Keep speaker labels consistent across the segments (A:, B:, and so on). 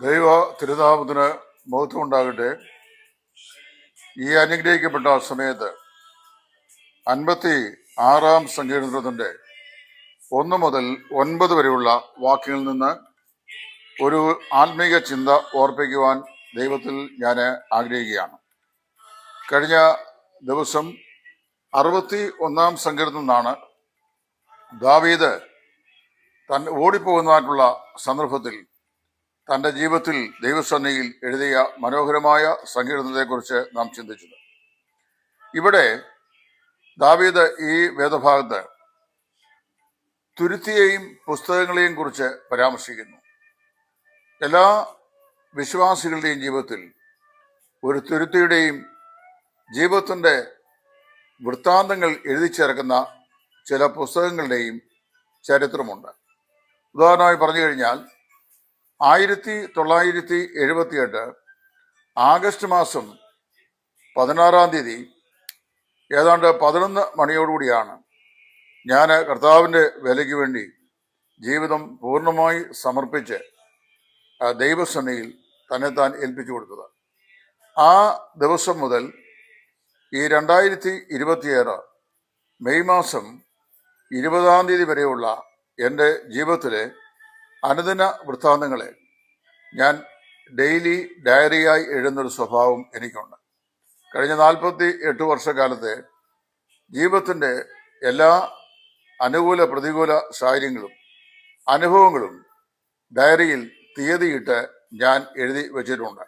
A: ദൈവ തിരുനാമത്തിന് മഹത്വം ഉണ്ടാകട്ടെ. ഈ അനുഗ്രഹിക്കപ്പെട്ട സമയത്ത് 56 സങ്കീർത്തനത്തിന്റെ 1 മുതൽ 9 വരെയുള്ള വാക്യങ്ങളിൽ നിന്ന് ഒരു ആത്മീക ചിന്ത ഓർപ്പിക്കുവാൻ ദൈവത്തിൽ ഞാൻ ആഗ്രഹിക്കുകയാണ്. കഴിഞ്ഞ ദിവസം 61 സങ്കീർത്തനത്തിൽ നിന്നാണ് ദാവീദ് ഓടിപ്പോകുന്നതായിട്ടുള്ള സന്ദർഭത്തിൽ തൻ്റെ ജീവിതത്തിൽ ദൈവസന്നിധിയിൽ എഴുതിയ മനോഹരമായ സങ്കീർത്തനത്തെക്കുറിച്ച് നാം ചിന്തിച്ചത്. ഇവിടെ ദാവീദ് ഈ വേദഭാഗത്ത് തുരുത്തിയെയും പുസ്തകങ്ങളെയും കുറിച്ച് പരാമർശിക്കുന്നു. എല്ലാ വിശ്വാസികളുടെയും ജീവിതത്തിൽ ഒരു തുരുത്തിയുടെയും ജീവിതത്തിൻ്റെ വൃത്താന്തങ്ങൾ എഴുതി ചേർക്കുന്ന ചില പുസ്തകങ്ങളുടെയും ചരിത്രമുണ്ട്. ഉദാഹരണമായി പറഞ്ഞു കഴിഞ്ഞാൽ 1978 ആഗസ്റ്റ് മാസം 16 ഏതാണ്ട് 11 മണിയോടുകൂടിയാണ് ഞാൻ കർത്താവിൻ്റെ വേലയ്ക്ക് വേണ്ടി ജീവിതം പൂർണ്ണമായി സമർപ്പിച്ച് ദൈവസന്നിധിയിൽ തന്നെത്താൻ ഏൽപ്പിച്ചു കൊടുത്തത്. ആ ദിവസം മുതൽ ഈ 2026 മെയ് മാസം 20 വരെയുള്ള എൻ്റെ ജീവിതത്തിലെ അനുദിന വൃത്താന്തങ്ങളെ ഞാൻ ഡെയിലി ഡയറിയായി എഴുതുന്നൊരു സ്വഭാവം എനിക്കുണ്ട്. കഴിഞ്ഞ 48 വർഷക്കാലത്തെ ജീവിതത്തിൻ്റെ എല്ലാ അനുകൂല പ്രതികൂല സാഹചര്യങ്ങളും അനുഭവങ്ങളും ഡയറിയിൽ തീയതിയിട്ട് ഞാൻ എഴുതി വച്ചിട്ടുണ്ട്.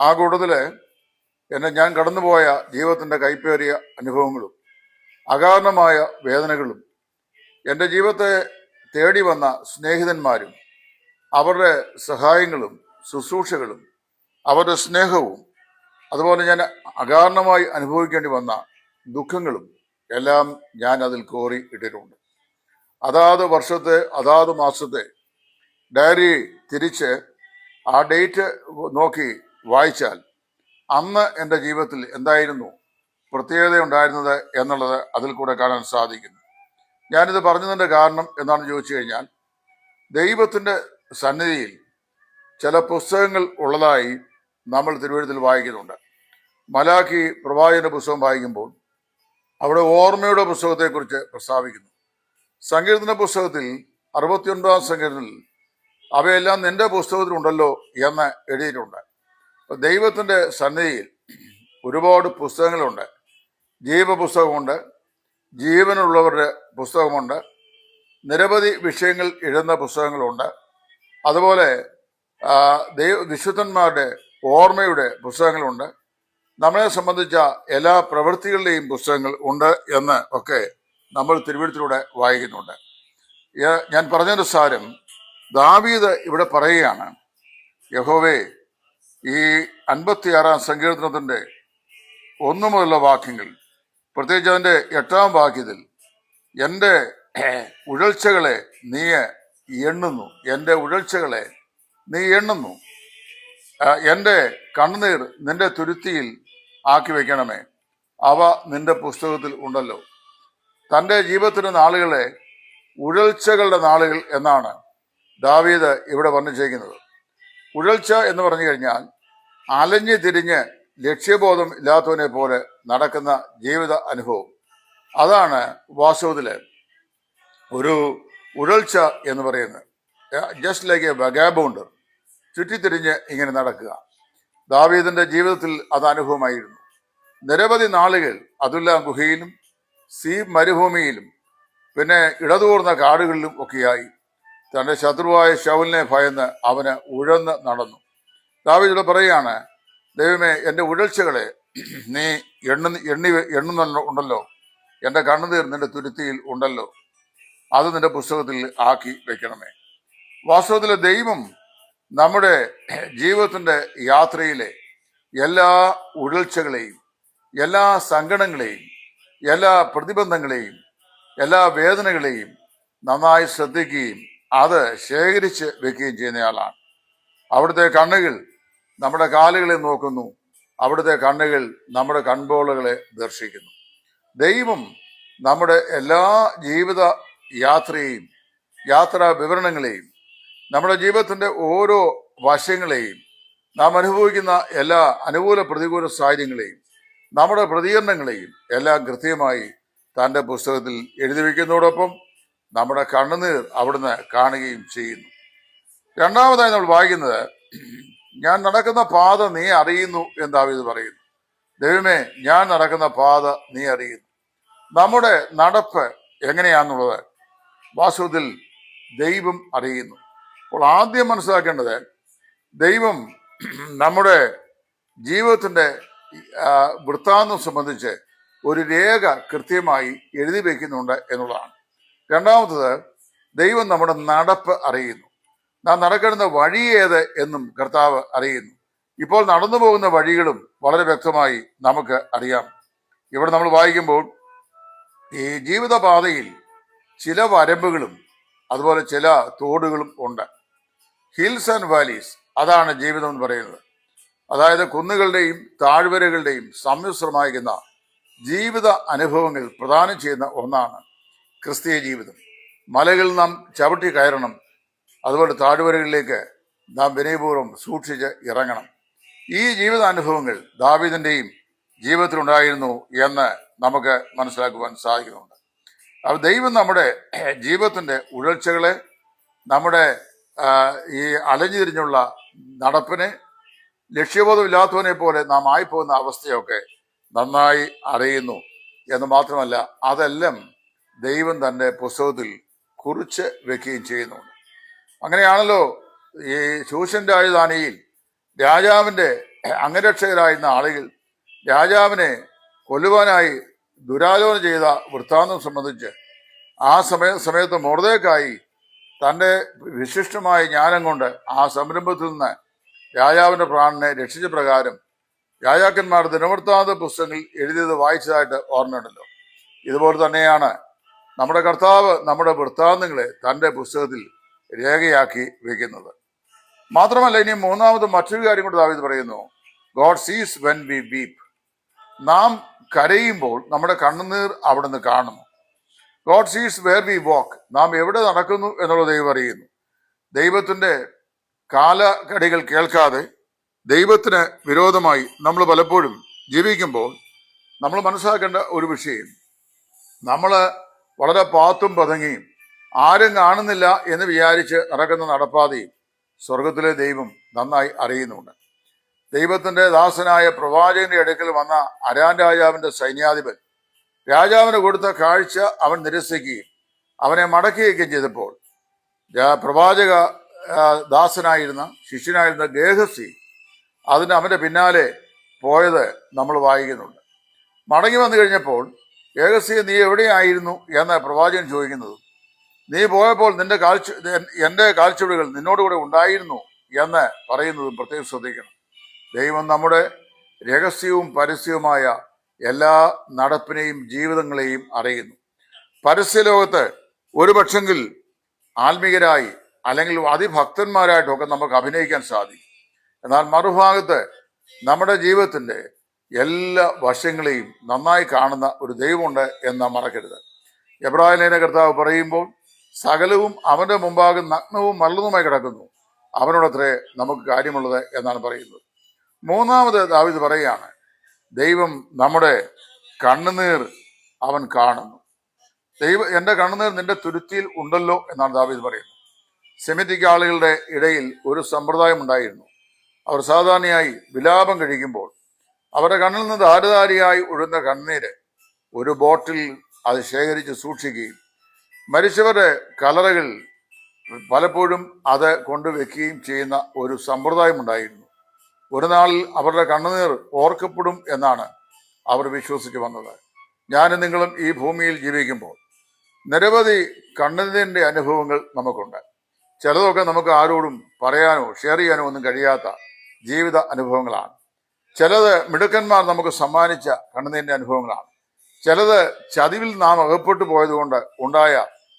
A: ആ കൂട്ടത്തിൽ ഞാൻ കടന്നുപോയ ജീവിതത്തിൻ്റെ കൈപ്പേറിയ അനുഭവങ്ങളും അകാരണമായ വേദനകളും എൻ്റെ ജീവിതത്തെ തേടി വന്ന സ്നേഹിതന്മാരും അവരുടെ സഹായങ്ങളും ശുശ്രൂഷകളും അവരുടെ സ്നേഹവും അതുപോലെ ഞാൻ അകാരണമായി അനുഭവിക്കേണ്ടി വന്ന ദുഃഖങ്ങളും എല്ലാം ഞാൻ അതിൽ കോറി ഇട്ടിട്ടുണ്ട്. അതാത് വർഷത്തെ അതാത് മാസത്തെ ഡയറി തിരിച്ച് ആ ഡേറ്റ് നോക്കി വായിച്ചാൽ അന്ന് എൻ്റെ ജീവിതത്തിൽ എന്തായിരുന്നു പ്രത്യേകത ഉണ്ടായിരുന്നത് എന്നുള്ളത് അതിൽ കൂടെ കാണാൻ സാധിക്കുന്നു. ഞാനിത് പറഞ്ഞതിൻ്റെ കാരണം എന്താണെന്ന് ചോദിച്ചു കഴിഞ്ഞാൽ, ദൈവത്തിൻ്റെ സന്നിധിയിൽ ചില പുസ്തകങ്ങൾ ഉള്ളതായി നമ്മൾ തിരുവഴുത്തിൽ വായിക്കുന്നുണ്ട്. മലാഖി പ്രവാചകന്റെ പുസ്തകം വായിക്കുമ്പോൾ അവിടെ ഓർമ്മയുടെ പുസ്തകത്തെക്കുറിച്ച് പ്രസ്താവിക്കുന്നു. സങ്കീർത്തന പുസ്തകത്തിൽ 69 സങ്കീർത്തനത്തിൽ അവയെല്ലാം നിന്റെ പുസ്തകത്തിലുണ്ടല്ലോ എന്ന് എഴുതിയിട്ടുണ്ട്. അപ്പം ദൈവത്തിൻ്റെ സന്നിധിയിൽ ഒരുപാട് പുസ്തകങ്ങളുണ്ട്. ജീവപുസ്തകമുണ്ട്, ജീവനുള്ളവരുടെ പുസ്തകമുണ്ട്, നിരവധി വിഷയങ്ങൾ എഴുതുന്ന പുസ്തകങ്ങളുണ്ട്. അതുപോലെ വിശുദ്ധന്മാരുടെ ഓർമ്മയുടെ പുസ്തകങ്ങളുണ്ട്. നമ്മളെ സംബന്ധിച്ച എല്ലാ പ്രവൃത്തികളുടെയും പുസ്തകങ്ങൾ ഉണ്ട് എന്ന് ഒക്കെ നമ്മൾ തിരുവഴുത്തിലൂടെ വായിക്കുന്നുണ്ട്. ഞാൻ പറഞ്ഞതിൻ്റെ സാരം, ദാവീദ് ഇവിടെ പറയുകയാണ്, യഹോവേ, ഈ 56 സങ്കീർത്തനത്തിൻ്റെ 1 മുതലുള്ള വാക്യങ്ങൾ, പ്രത്യേകിച്ച് അതിൻ്റെ 8 വാക്യത്തിൽ, എൻ്റെ ഉഴൽച്ചകളെ നീ എണ്ണുന്നു, എൻ്റെ ഉഴൽച്ചകളെ നീ എണ്ണുന്നു, എൻ്റെ കണ്ണുനീർ നിന്റെ തുരുത്തിയിൽ ആക്കി വെക്കണമേ, അവ നിന്റെ പുസ്തകത്തിൽ ഉണ്ടല്ലോ. തൻ്റെ ജീവിതത്തിൻ്റെ നാളുകളെ ഉഴൽച്ചകളുടെ നാളുകൾ എന്നാണ് ദാവീദ് ഇവിടെ വർണ്ണിച്ചിരിക്കുന്നത്. ഉഴൽച്ച എന്ന് പറഞ്ഞു കഴിഞ്ഞാൽ അലഞ്ഞു തിരിഞ്ഞ് ലക്ഷ്യബോധം ഇല്ലാത്തവനെ പോലെ നടക്കുന്ന ജീവിത അനുഭവം. അതാണ് വാസ്തവത്തില് ഒരു ഉഴൽച്ച എന്ന് പറയുന്നത്. ജസ്റ്റ് ലൈക്ക് എ വഗാബോണ്ടർ, ചുറ്റിത്തിരിഞ്ഞ് ഇങ്ങനെ നടക്കുക. ദാവീദിന്റെ ജീവിതത്തിൽ അത് അനുഭവമായിരുന്നു. നിരവധി നാളുകൾ അതുല്ലാം ഗുഹയിലും സീബ് മരുഭൂമിയിലും പിന്നെ ഇടതൂർന്ന കാടുകളിലും ഒക്കെയായി തൻ്റെ ശത്രുവായ ശൗലിനെ ഭയന്ന് അവന് ഉഴന്ന് നടന്നു. ദാവീദ് പറയുകയാണ്, ദൈവമേ, എൻ്റെ ഉഴൽച്ചകളെ നീ എണ്ണുന്നുണ്ടല്ലോ, എൻ്റെ കണ്ണുനീർ നിന്റെ തുരുത്തിയിൽ ഉണ്ടല്ലോ, അത് നിന്റെ പുസ്തകത്തിൽ ആക്കി വെക്കണമേ. വാസ്തവത്തിലെ ദൈവം നമ്മുടെ ജീവിതത്തിൻ്റെ യാത്രയിലെ എല്ലാ ഉഴൽച്ചകളെയും എല്ലാ സങ്കടങ്ങളെയും എല്ലാ പ്രതിബന്ധങ്ങളെയും എല്ലാ വേദനകളെയും നന്നായി ശ്രദ്ധിക്കുകയും അത് ശേഖരിച്ച് വെക്കുകയും ചെയ്യുന്നയാളാണ്. അവിടുത്തെ കണ്ണുകൾ നമ്മുടെ കാലുകളെ നോക്കുന്നു, അവിടുത്തെ കണ്ണുകൾ നമ്മുടെ കൺപോളകളെ ദർശിക്കുന്നു. ദൈവം നമ്മുടെ എല്ലാ ജീവിത യാത്രയെയും യാത്രാ വിവരണങ്ങളെയും നമ്മുടെ ജീവിതത്തിൻ്റെ ഓരോ വശങ്ങളെയും നാം അനുഭവിക്കുന്ന എല്ലാ അനുകൂല പ്രതികൂല സാഹചര്യങ്ങളെയും നമ്മുടെ പ്രതികരണങ്ങളെയും എല്ലാം കൃത്യമായി തൻ്റെ പുസ്തകത്തിൽ എഴുതി വയ്ക്കുന്നതോടൊപ്പം നമ്മുടെ കണ്ണുനീർ അവിടുന്ന് കാണുകയും ചെയ്യുന്നു. രണ്ടാമതായി നമ്മൾ വായിക്കുന്നത്, ഞാൻ നടക്കുന്ന പാത നീ അറിയുന്നു എന്ന് ദാവീദ് പറയുന്നു. ദൈവമേ, ഞാൻ നടക്കുന്ന പാത നീ അറിയുന്നു. നമ്മുടെ നടപ്പ് എങ്ങനെയാണെന്നുള്ളത് വാസ്തവത്തിൽ ദൈവം അറിയുന്നു. അപ്പോൾ ആദ്യം മനസ്സിലാക്കേണ്ടത്, ദൈവം നമ്മുടെ ജീവിതത്തിൻ്റെ വൃത്താന്തം സംബന്ധിച്ച് ഒരു രേഖ കൃത്യമായി എഴുതി വയ്ക്കുന്നുണ്ട് എന്നുള്ളതാണ്. രണ്ടാമത്തത്, ദൈവം നമ്മുടെ നടപ്പ് അറിയുന്നു. നാം നടക്കുന്ന വഴി ഏത് എന്നും കർത്താവ് അറിയുന്നു. ഇപ്പോൾ നടന്നു പോകുന്ന വഴികളും വളരെ വ്യക്തമായി നമുക്ക് അറിയാം. ഇവിടെ നമ്മൾ വായിക്കുമ്പോൾ ഈ ജീവിതപാതയിൽ ചില വരമ്പുകളും അതുപോലെ ചില തോടുകളും ഉണ്ട്. ഹിൽസ് ആൻഡ് വാലീസ്, അതാണ് ജീവിതം എന്ന് പറയുന്നത്. അതായത് കുന്നുകളുടെയും താഴ്വരകളുടെയും സമ്മിശ്രമായിരിക്കുന്ന ജീവിത അനുഭവങ്ങൾ പ്രദാനം ചെയ്യുന്ന ഒന്നാണ് ക്രിസ്തീയ ജീവിതം. മലകളിൽ നാം ചവിട്ടി കയറണം, അതുപോലെ താഴ്വരകളിലേക്ക് നാം വിനയപൂർവ്വം സൂക്ഷിച്ച് ഇറങ്ങണം. ഈ ജീവിതാനുഭവങ്ങൾ ദാവീദിൻ്റെയും ജീവിതത്തിലുണ്ടായിരുന്നു എന്ന് നമുക്ക് മനസ്സിലാക്കുവാൻ സാധിക്കുന്നുണ്ട്. അപ്പോൾ ദൈവം നമ്മുടെ ജീവിതത്തിൻ്റെ ഉഴൽച്ചകളെ, നമ്മുടെ ഈ അലഞ്ഞു തിരിഞ്ഞുള്ള നടപ്പിനെ, ലക്ഷ്യബോധമില്ലാത്തവനെ പോലെ നാം ആയിപ്പോകുന്ന അവസ്ഥയൊക്കെ നന്നായി അറിയുന്നു എന്ന് മാത്രമല്ല, അതെല്ലാം ദൈവം തൻ്റെ പുസ്തകത്തിൽ കുറിച്ച് വെക്കുകയും ചെയ്യുന്നുണ്ട്. അങ്ങനെയാണല്ലോ ഈ ശൂഷൻ രാജധാനിയിൽ രാജാവിൻ്റെ അംഗരക്ഷകരായിരുന്ന ആളുകൾ രാജാവിനെ കൊല്ലുവാനായി ദുരാലോചന ചെയ്ത വൃത്താന്തം സംബന്ധിച്ച് ആ സമയത്ത് മൊർദെഖായി തൻ്റെ വിശിഷ്ടമായ ജ്ഞാനം കൊണ്ട് ആ സംരംഭത്തിൽ നിന്ന് രാജാവിൻ്റെ പ്രാണനെ രക്ഷിച്ച പ്രകാരം രാജാക്കന്മാർ ദിനവൃത്താന്ത പുസ്തകങ്ങളിൽ എഴുതിയത് വായിച്ചതായിട്ട് ഓർമ്മയുണ്ടല്ലോ. ഇതുപോലെ തന്നെയാണ് നമ്മുടെ കർത്താവ് നമ്മുടെ വൃത്താന്തങ്ങളെ തൻ്റെ പുസ്തകത്തിൽ രേഖയാക്കി വെക്കുന്നത്. മാത്രമല്ല, ഇനി മൂന്നാമത് മറ്റൊരു കാര്യം കൂടി ദാവീദ് പറയുന്നു, ഗോഡ് സീസ് വെൻ വി വീപ്പ്. നാം കരയുമ്പോൾ നമ്മുടെ കണ്ണുനീർ അവിടുന്ന് കാണുന്നു. ഗോഡ് സീസ് വേർ വി വാക്ക്. നാം എവിടെ നടക്കുന്നു എന്നുള്ള ദൈവം അറിയുന്നു. ദൈവത്തിൻ്റെ കാലകടികൾ കേൾക്കാതെ ദൈവത്തിന് വിരോധമായി നമ്മൾ പലപ്പോഴും ജീവിക്കുമ്പോൾ നമ്മൾ മനസ്സിലാക്കേണ്ട ഒരു വിഷയം, നമ്മൾ വളരെ പാത്തും പതുങ്ങിയും ആരും കാണുന്നില്ല എന്ന് വിചാരിച്ച് നടക്കുന്ന നടപ്പാതെയും സ്വർഗത്തിലെ ദൈവം നന്നായി അറിയുന്നുണ്ട്. ദൈവത്തിൻ്റെ ദാസനായ പ്രവാചകന്റെ അടുക്കൽ വന്ന അരാൻ രാജാവിൻ്റെ സൈന്യാധിപൻ രാജാവിന് കൊടുത്ത കാഴ്ച അവൻ നിരസിക്കുകയും അവനെ മടക്കുകയും ചെയ്തപ്പോൾ പ്രവാചക ദാസനായിരുന്ന ശിഷ്യനായിരുന്ന ഗേഹസി അവൻ്റെ പിന്നാലെ പോയത് നമ്മൾ വായിക്കുന്നുണ്ട്. മടങ്ങി വന്നു കഴിഞ്ഞപ്പോൾ ഗേഹസി, നീ എവിടെയായിരുന്നു എന്ന് പ്രവാചകൻ ചോദിക്കുന്നത്, നീ പോയപ്പോൾ എൻ്റെ കാൽച്ചുവടുകൾ നിന്നോടുകൂടെ ഉണ്ടായിരുന്നു എന്ന് പറയുന്നതും പ്രത്യേകം ശ്രദ്ധിക്കണം. ദൈവം നമ്മുടെ രഹസ്യവും പരസ്യവുമായ എല്ലാ നടപ്പിനെയും ജീവിതങ്ങളെയും അറിയുന്നു. പരസ്യലോകത്ത് ഒരു പക്ഷെങ്കിൽ ആത്മീയരായി അല്ലെങ്കിൽ അതിഭക്തന്മാരായിട്ടൊക്കെ നമുക്ക് അഭിനയിക്കാൻ സാധിക്കും. എന്നാൽ മറുഭാഗത്ത് നമ്മുടെ ജീവിതത്തിൻ്റെ എല്ലാ വശങ്ങളെയും നന്നായി കാണുന്ന ഒരു ദൈവമുണ്ട് എന്ന് മറക്കരുത്. എബ്രായ ലേഖന കർത്താവ് പറയുമ്പോൾ, സകലവും അവൻ്റെ മുമ്പാകെ നഗ്നവും മല്ലതുമായി കിടക്കുന്നു, അവനോടത്രേ നമുക്ക് കാര്യമുള്ളത് എന്നാണ് പറയുന്നത്. മൂന്നാമത് ദാവീദ് പറയുകയാണ്, ദൈവം നമ്മുടെ കണ്ണുനീർ അവൻ കാണുന്നു. എൻ്റെ കണ്ണുനീർ നിന്റെ തുരുത്തിയിൽ ഉണ്ടല്ലോ എന്നാണ് ദാവീദ് പറയുന്നത്. സെമിറ്റിക് ആളുകളുടെ ഇടയിൽ ഒരു സമ്പ്രദായം ഉണ്ടായിരുന്നു. അവർ സാധാരണയായി വിലാപം കഴിക്കുമ്പോൾ അവരുടെ കണ്ണിൽ നിന്ന് ധാരധാരിയായി ഒഴുകുന്ന കണ്ണീര് ഒരു ബോട്ടിൽ അത് ശേഖരിച്ച് സൂക്ഷിക്കുകയും മരിച്ചവരുടെ കല്ലറകൾ പലപ്പോഴും അത് കൊണ്ടുവെക്കുകയും ചെയ്യുന്ന ഒരു സമ്പ്രദായം ഉണ്ടായിരുന്നു. ഒരു നാളിൽ അവരുടെ കണ്ണുനീർ ഓർക്കപ്പെടും എന്നാണ് അവർ വിശ്വസിച്ച് വന്നത്. ഞാനും നിങ്ങളും ഈ ഭൂമിയിൽ ജീവിക്കുമ്പോൾ നിരവധി കണ്ണുനീരിൻ്റെ അനുഭവങ്ങൾ നമുക്കുണ്ട്. ചിലതൊക്കെ നമുക്ക് ആരോടും പറയാനോ ഷെയർ ചെയ്യാനോ ഒന്നും കഴിയാത്ത ജീവിത അനുഭവങ്ങളാണ്. ചിലത് മിടുക്കന്മാർ നമുക്ക് സമ്മാനിച്ച കണ്ണുനീരിൻ്റെ അനുഭവങ്ങളാണ്. ചിലത് ചതിവിൽ നാം അകപ്പെട്ടു പോയതുകൊണ്ട് ഉണ്ടായ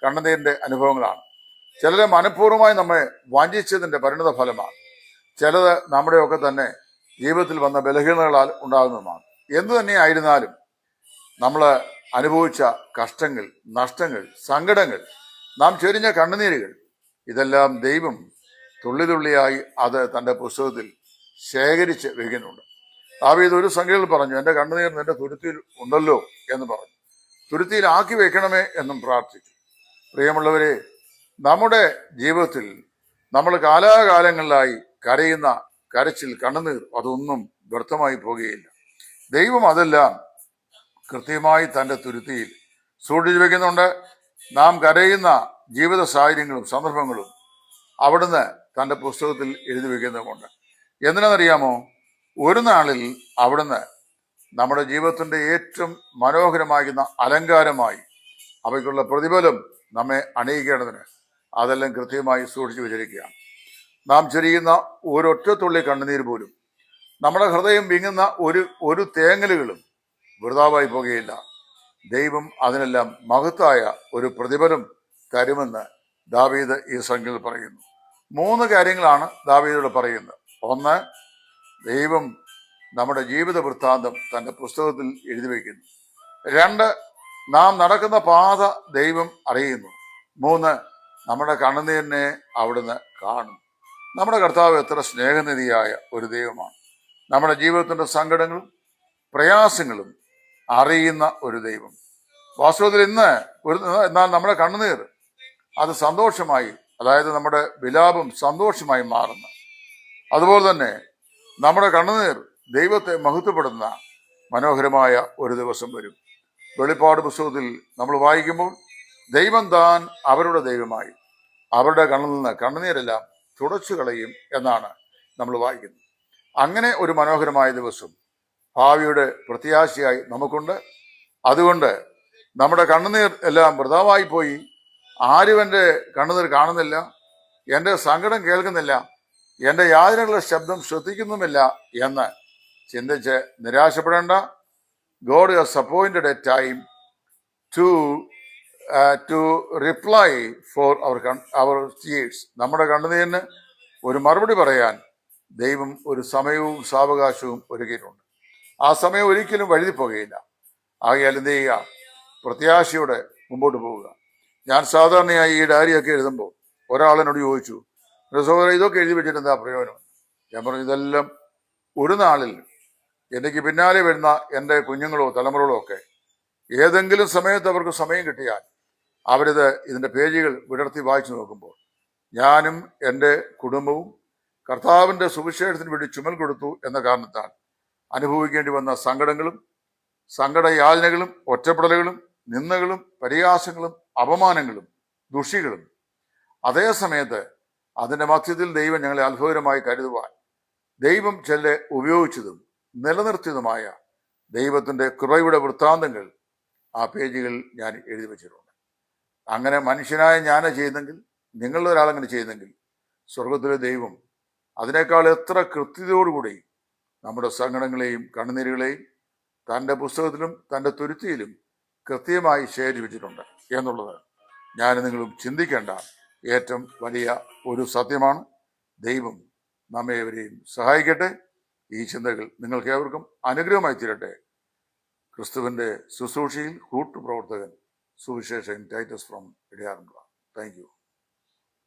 A: കണ്ണുനീരിൻ്റെ അനുഭവങ്ങളാണ്. ചിലത് മനഃപൂർവ്വമായി നമ്മെ വഞ്ചിച്ചതിൻ്റെ പരിണിത ഫലമാണ്. ചിലത് നമ്മുടെയൊക്കെ തന്നെ ജീവിതത്തിൽ വന്ന ബലഹീനതകളാൽ ഉണ്ടാകുന്നതുമാണ്. എന്തു തന്നെയായിരുന്നാലും നമ്മൾ അനുഭവിച്ച കഷ്ടങ്ങൾ, നഷ്ടങ്ങൾ, സങ്കടങ്ങൾ, നാം ചൊരിഞ്ഞ കണ്ണുനീരുകൾ, ഇതെല്ലാം ദൈവം തുള്ളി തുള്ളിയായി അത് തൻ്റെ പുസ്തകത്തിൽ ശേഖരിച്ച് വയ്ക്കുന്നുണ്ട്. ദാവീദ് ഒരു സംഖ്യയിൽ പറഞ്ഞു, എൻ്റെ കണ്ണുനീർ നിന്റെ തുരുത്തിയിൽ ഉണ്ടല്ലോ എന്ന് പറഞ്ഞു. തുരുത്തിയിലാക്കി വെക്കണമേ എന്നും പ്രാർത്ഥിച്ചു. പ്രിയമുള്ളവരെ, നമ്മുടെ ജീവിതത്തിൽ നമ്മൾ കാലാകാലങ്ങളിലായി കരയുന്ന കരച്ചിൽ, കണ്ണുനീർ, അതൊന്നും വ്യർത്ഥമായി പോകുകയില്ല. ദൈവം അതെല്ലാം കൃത്യമായി തൻ്റെ തുരുത്തിയിൽ സൂക്ഷിച്ചു വെക്കുന്നുണ്ട്. നാം കരയുന്ന ജീവിത സാഹചര്യങ്ങളും സന്ദർഭങ്ങളും അവിടുന്ന് തൻ്റെ പുസ്തകത്തിൽ എഴുതി വെക്കുന്നുമുണ്ട്. എന്തിനാണെന്നറിയാമോ? ഒരു നാളിൽ അവിടുന്ന് നമ്മുടെ ജീവിതത്തിൻ്റെ ഏറ്റവും മനോഹരമാകുന്ന അലങ്കാരമായി അവയ്ക്കുള്ള പ്രതിഫലം നമ്മെ അണിയിക്കേണ്ടതിന് അതെല്ലാം കൃത്യമായി സൂക്ഷിച്ചു വെച്ചിരിക്കുകയാണ്. നാം ചൊരിയുന്ന ഒരൊറ്റ തുള്ളി കണ്ണുനീർ പോലും, നമ്മുടെ ഹൃദയം വിങ്ങുന്ന ഒരു തേങ്ങലുകളും വൃഥാവായി പോകുകയില്ല. ദൈവം അതിനെല്ലാം മഹത്തായ ഒരു പ്രതിഫലം തരുമെന്ന് ദാവീദ് ഈ സംഖ്യയിൽ പറയുന്നു. 3 കാര്യങ്ങളാണ് ദാവീദോട് പറയുന്നത്. ഒന്ന്, ദൈവം നമ്മുടെ ജീവിത വൃത്താന്തം തൻ്റെ പുസ്തകത്തിൽ എഴുതി വയ്ക്കുന്നു. 2, നാം നടക്കുന്ന പാത ദൈവം അറിയുന്നു. 3, നമ്മുടെ കണ്ണുനീരിനെ അവിടുന്ന് കാണും. നമ്മുടെ കർത്താവ് എത്ര സ്നേഹനിധിയായ ഒരു ദൈവമാണ്. നമ്മുടെ ജീവിതത്തിൻ്റെ സങ്കടങ്ങളും പ്രയാസങ്ങളും അറിയുന്ന ഒരു ദൈവം. വാസ്തവത്തിൽ എന്നാൽ നമ്മുടെ കണ്ണുനീർ അത് സന്തോഷമായി, അതായത് നമ്മുടെ വിലാപം സന്തോഷമായി മാറുന്ന, അതുപോലെ തന്നെ നമ്മുടെ കണ്ണുനീർ ദൈവത്തെ മഹത്വപ്പെടുന്ന മനോഹരമായ ഒരു ദിവസം വരും. വെളിപ്പാട് പുസ്തകത്തിൽ നമ്മൾ വായിക്കുമ്പോൾ ദൈവം താൻ അവരുടെ ദൈവമായി അവരുടെ കണ്ണിൽ നിന്ന് കണ്ണുനീരെല്ലാം തുടച്ചു കളയും എന്നാണ് നമ്മൾ വായിക്കുന്നത്. അങ്ങനെ ഒരു മനോഹരമായ ദിവസം ഭാവിയുടെ പ്രത്യാശയായി നമുക്കുണ്ട്. അതുകൊണ്ട് നമ്മുടെ കണ്ണുനീർ എല്ലാം വൃഥാവായി പോയി, ആരും എൻ്റെ കണ്ണുനീർ കാണുന്നില്ല, എൻ്റെ സങ്കടം കേൾക്കുന്നില്ല, എൻ്റെ യാതനകളുടെ ശബ്ദം ശ്രദ്ധിക്കുന്നുമില്ല എന്ന് ചിന്തിച്ച് നിരാശപ്പെടേണ്ട. God has appointed a time to reply for our tears. നമ്മുടെ കണ്ണുനീരിന് ഒരു മറുപടി പറയാൻ ദൈവം ഒരു സമയവും സാവകാശവും ഒരുക്കിയിട്ടുണ്ട്. ആ സമയം ഒരിക്കലും വഴുതി പോകുകയില്ല. ആകയാൽ എന്ത് ചെയ്യുക? പ്രത്യാശയോടെ മുമ്പോട്ട് പോവുക. ഞാൻ സാധാരണയായി ഈ ഡയറിയൊക്കെ എഴുതുമ്പോൾ ഒരാളെന്നോട് ചോദിച്ചു, സഹോദരൻ ഇതൊക്കെ എഴുതി വെച്ചിട്ട് എന്താ പ്രയോജനം? ഞാൻ പറഞ്ഞു, ഇതെല്ലാം ഒരു നാളിൽ എനിക്ക് പിന്നാലെ വരുന്ന എൻ്റെ കുഞ്ഞുങ്ങളോ തലമുറകളോ ഒക്കെ ഏതെങ്കിലും സമയത്ത് അവർക്ക് സമയം കിട്ടിയാൽ ഇതിൻ്റെ പേജുകൾ വിടർത്തി വായിച്ചു നോക്കുമ്പോൾ ഞാനും എൻ്റെ കുടുംബവും കർത്താവിൻ്റെ സുവിശേഷത്തിന് വേണ്ടി ചുമൽ കൊടുത്തു എന്ന കാരണത്താൽ അനുഭവിക്കേണ്ടി വന്ന സങ്കടങ്ങളും സങ്കടയാതനകളും ഒറ്റപ്പെടലുകളും നിന്ദകളും പരിഹാസങ്ങളും അപമാനങ്ങളും ദുഷികളും, അതേ സമയത്ത് അതിൻ്റെ മധ്യത്തിൽ ദൈവം ഞങ്ങളെ അത്ഭുതകരമായി കരുതുവാൻ ദൈവം ചെല്ലെ ഉപയോഗിച്ചതും നിലനിർത്തിയതുമായ ദൈവത്തിൻ്റെ കൃപയുടെ വൃത്താന്തങ്ങൾ ആ പേജുകൾ ഞാൻ എഴുതി വച്ചിട്ടുണ്ട്. അങ്ങനെ മനുഷ്യനായ ഞാൻ ചെയ്യുന്നെങ്കിൽ, നിങ്ങളുടെ ഒരാളങ്ങനെ ചെയ്യുന്നെങ്കിൽ, സ്വർഗത്തിലെ ദൈവം അതിനേക്കാൾ എത്ര കൃത്യതയോടുകൂടി നമ്മുടെ സങ്കടങ്ങളെയും കണ്ണുനീരുകളെയും തൻ്റെ പുസ്തകത്തിലും തൻ്റെ തുരുത്തിയിലും കൃത്യമായി ശേഖരിച്ചു വെച്ചിട്ടുണ്ട് എന്നുള്ളത് ഞാൻ നിങ്ങളും ചിന്തിക്കേണ്ട ഏറ്റവും വലിയ ഒരു സത്യമാണ്. ദൈവം നമ്മേവരെയും സഹായിക്കട്ടെ. ഈ ചിന്തകൾ നിങ്ങൾക്കേവർക്കും അനുഗ്രഹമായി തീരട്ടെ. ക്രിസ്തുവിൻ്റെ ശുശ്രൂഷയിൽ കൂട്ടുപ്രവർത്തകൻ സുവിശേഷൻ ടൈറ്റസ് ഫ്രം ഇടയാറുമുള്ള. Thank U.